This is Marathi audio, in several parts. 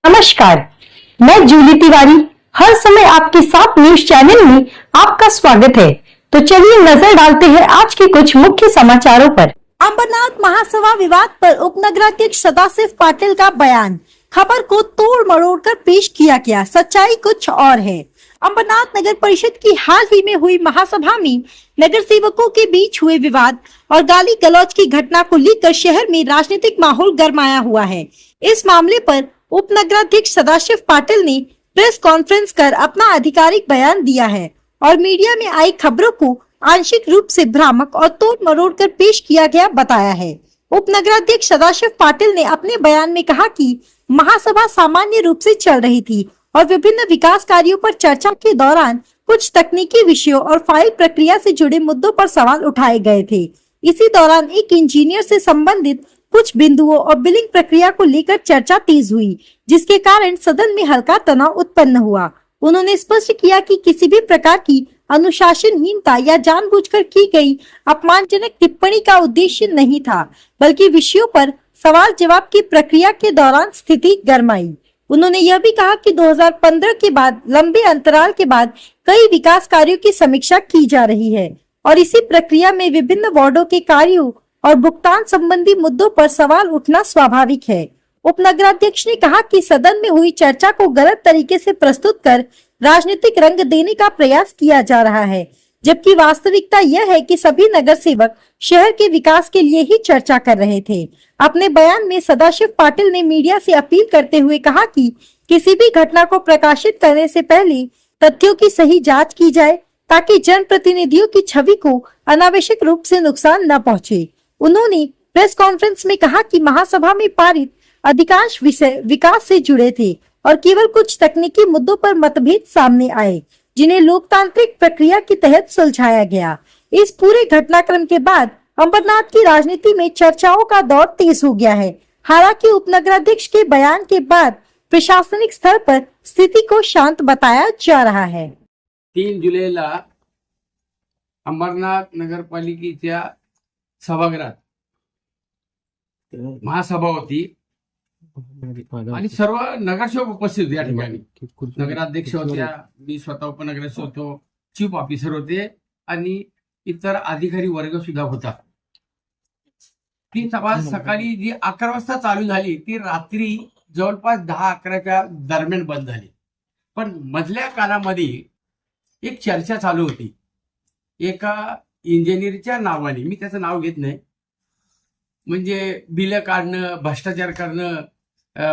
नमस्कार, मैं जूली तिवारी हर समय आपके साथ न्यूज चैनल में आपका स्वागत है। तो चलिए नजर डालते हैं आज के कुछ मुख्य समाचारों पर। अंबरनाथ महासभा विवाद पर उपनगराध्यक्ष सदाशिव पाटिल का बयान। खबर को तोड़ मरोड़ कर पेश किया गया, सच्चाई कुछ और है। अंबरनाथ नगर परिषद की हाल ही में हुई महासभा में नगर सेवकों के बीच हुए विवाद और गाली गलौज की घटना को लेकर शहर में राजनीतिक माहौल गरमाया हुआ है। इस मामले पर उपनगराध्यक्ष सदाशिव पाटिल ने प्रेस कॉन्फ्रेंस कर अपना आधिकारिक बयान दिया है और मीडिया में आई खबरों को आंशिक रूप से भ्रामक और तोड़ मरोड़ कर पेश किया गया बताया है। उपनगराध्यक्ष सदाशिव पाटिल ने अपने बयान में कहा कि महासभा सामान्य रूप से चल रही थी और विभिन्न विकास कार्यों पर चर्चा के दौरान कुछ तकनीकी विषयों और फाइल प्रक्रिया से जुड़े मुद्दों पर सवाल उठाए गए थे। इसी दौरान एक इंजीनियर से संबंधित कुछ बिंदुओं और बिलिंग प्रक्रिया को लेकर चर्चा तेज हुई, जिसके कारण सदन में हल्का तनाव उत्पन्न हुआ। उन्होंने स्पष्ट किया कि किसी भी प्रकार की अनुशासनहीनता या जानबूझकर की गई अपमानजनक टिप्पणी का उद्देश्य नहीं था, बल्कि विषयों पर सवाल जवाब की प्रक्रिया के दौरान स्थिति गरमाई। उन्होंने यह भी कहा कि 2015 के बाद लंबे अंतराल के बाद कई विकास कार्यों की समीक्षा की जा रही है और इसी प्रक्रिया में विभिन्न वार्डों के कार्यों और भुगतान संबंधी मुद्दों पर सवाल उठना स्वाभाविक है। उपनगराध्यक्ष ने कहा कि सदन में हुई चर्चा को गलत तरीके से प्रस्तुत कर राजनीतिक रंग देने का प्रयास किया जा रहा है, जबकि वास्तविकता यह है कि सभी नगर सेवक शहर के विकास के लिए ही चर्चा कर रहे थे। अपने बयान में सदाशिव पाटिल ने मीडिया से अपील करते हुए कहा कि किसी भी घटना को प्रकाशित करने से पहले तथ्यों की सही जांच की जाए, ताकि जनप्रतिनिधियों की छवि को अनावश्यक रूप से नुकसान न पहुंचे। उन्होंने प्रेस कॉन्फ्रेंस में कहा कि महासभा में पारित अधिकांश विषय विकास से जुड़े थे और केवल कुछ तकनीकी मुद्दों पर मतभेद सामने आए, जिन्हें लोकतांत्रिक प्रक्रिया के तहत सुलझाया गया। इस पूरे घटनाक्रम के बाद अंबरनाथ की राजनीति में चर्चाओं का दौर तेज हो गया है। हालांकि उपनगराध्यक्ष के बयान के बाद प्रशासनिक स्तर पर स्थिति को शांत बताया जा रहा है। 3 जुलैला अंबरनाथ नगरपालिकेच्या सभागृहात महासभा होती आणि सर्व नगरसेवक उपस्थित होते। या ठिकाणी नगराध्यक्ष होत्या, मी स्वतः उपनगराध्यक्ष होतो, चीफ ऑफिसर होते आणि इतर अधिकारी वर्ग सुद्धा होता। ती सभा सकाळी जी 11 वाजता चालू झाली ती रात्री जवळपास 10-11च्या दरम्यान बंद झाली। पण मधल्या काळामध्ये एक चर्चा चालू होती एका इंजिनियरच्या नावाने, मी त्याचं नाव घेत नाही, म्हणजे बिलं काढणं, भ्रष्टाचार करणं,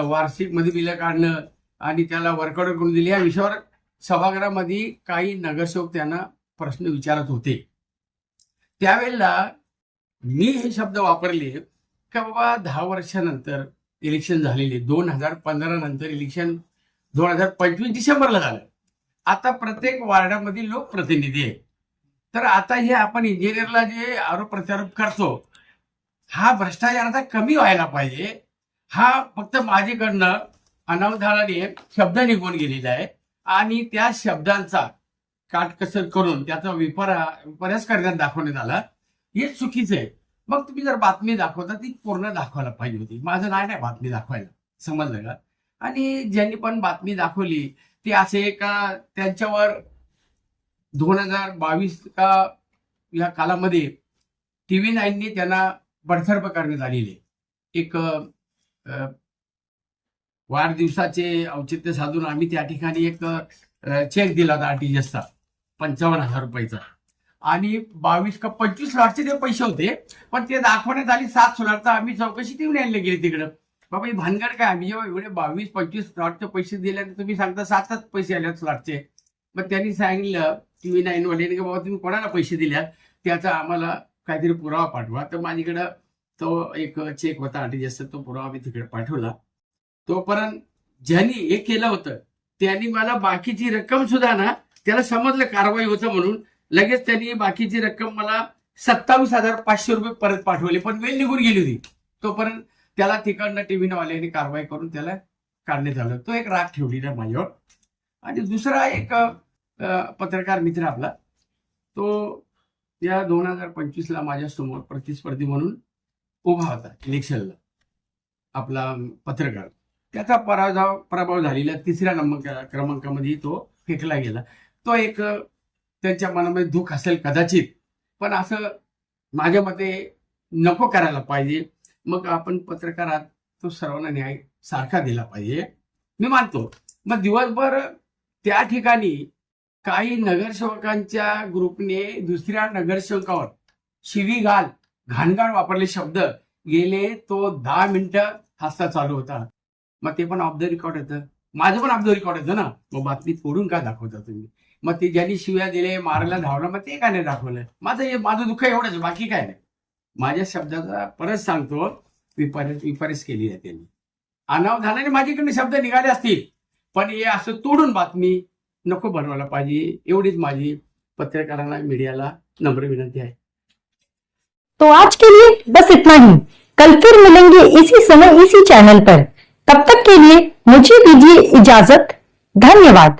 वार्षिक मध्ये बिलं काढणं आणि त्याला वर्कआउट करून दिले, या विषयावर सभागृहामध्ये काही नगरसेवक त्यांना प्रश्न विचारत होते। त्यावेळेला मी हे शब्द वापरले की बाबा 10 वर्षानंतर इलेक्शन झालेले, 2015 नंतर इलेक्शन 2025 डिसेंबरला झालं। आता प्रत्येक वार्डामध्ये लोकप्रतिनिधी आहे, तर आता हे आपण इंजिनियरला जे आरोप प्रत्यारोप करतो, हा भ्रष्टाचाराचा कमी व्हायला पाहिजे। हा फक्त माझ्याकडनं अनावधानाने शब्द निघून गेलेला आहे आणि त्या शब्दांचा काटकसर करून त्याचा विपर्यास करण्यात दाखवण्यात आला, हे चुकीचं आहे। मग तुम्ही जर बातमी दाखवता ती पूर्ण दाखवायला पाहिजे होती। माझं नाही बातमी दाखवायला, समजलं का? आणि ज्यांनी पण बातमी दाखवली ती असे का त्यांच्यावर 2022 का या कालामध्ये TV9 ने त्यांना बडतर्फ करण्यात आलेले। एक वाढदिवसाचे औचित्य साधून आम्ही त्या ठिकाणी एक चेक दिला होता RTGSचा 55,000 रुपयाचा, आणि 22 का 25 स्लॉटचे ते पैसे होते, पण ते दाखवण्यात आली 7 स्लॉटचा। आम्ही चौकशी TV9ला गेली तिकडं, बाबा ही भानगड काय, आम्ही जेव्हा एवढे 22-25 स्लॉटचे पैसे दिले तुम्ही सांगता 7च पैसे आले स्लॉटचे। मग त्यांनी सांगितलं TV9 वाल्याने की बाबा तुम्ही कोणाला पैसे दिल्यात त्याचा आम्हाला काहीतरी पुरावा पाठवा। तर माझ्याकडं तो एक चेक होता RTGSचा, तो पुरावा मी तिकडे पाठवला। तोपर्यंत ज्यांनी हे केलं होतं त्यांनी मला बाकीची रक्कम सुद्धा ना, त्याला समजलं कारवाई होतं म्हणून लगेच त्यांनी बाकीची रक्कम मला 27,500 रुपये परत पाठवले, पण वेळ निघून गेली होती। तोपर्यंत त्याला तिकडनं TV9 वाल्याने कारवाई करून त्याला काढण्यात आलं। तो एक राग ठेवलेला माझ्यावर। आणि दुसरा एक पत्रकार मित्र आपला, तो त्या 2025ला माझ्यासमोर प्रतिस्पर्धी म्हणून उभा होता इलेक्शनला, आपला पत्रकार। त्याचा पराभव झालेला 3ऱ्या क्रमांकामध्ये तो फेकला गेला. तो एक त्यांच्या मनामध्ये दुःख असेल कदाचित, पण असं माझ्या मते नको करायला पाहिजे. मग आपण पत्रकारात तो सर्वांना न्याय सारखा दिला पाहिजे, मी मानतो. मग दिवसभर त्या ठिकाणी काही नगरसेवकांच्या ग्रुपने दुसऱ्या नगरसेवकावर शिवीगाळ, घाणघाण वापरले शब्द गेले. तो 10 मिनिटं हास्ता चालू होता. मग ते पण ऑफ द रेकॉर्ड होतं, माझं पण ऑफ द रेकॉर्ड होतं ना. मग बातमी फोडून का दाखवता तुम्ही? मग ते ज्यांनी शिव्या दिले, मारायला धावलं, मग ते का नाही दाखवलं? माझं दुःख एवढंच, बाकी काय नाही. माझ्या शब्दाचा परत सांगतो, विपरीत केली आहे त्यांनी. अनावधानाने माझ्याकडे शब्द निघाले असतील, पण हे असं तोडून बातमी नको बनवायला पाहिजे. एवढीच माझी पत्रकारांना, मीडियाला नम्र विनंती आहे. तो आज के लिए बस इतना ही. कल फिर मिलेंगे इसी समय इसी चैनल पर. तब तक के लिए मुझे दीजिए इजाजत. धन्यवाद.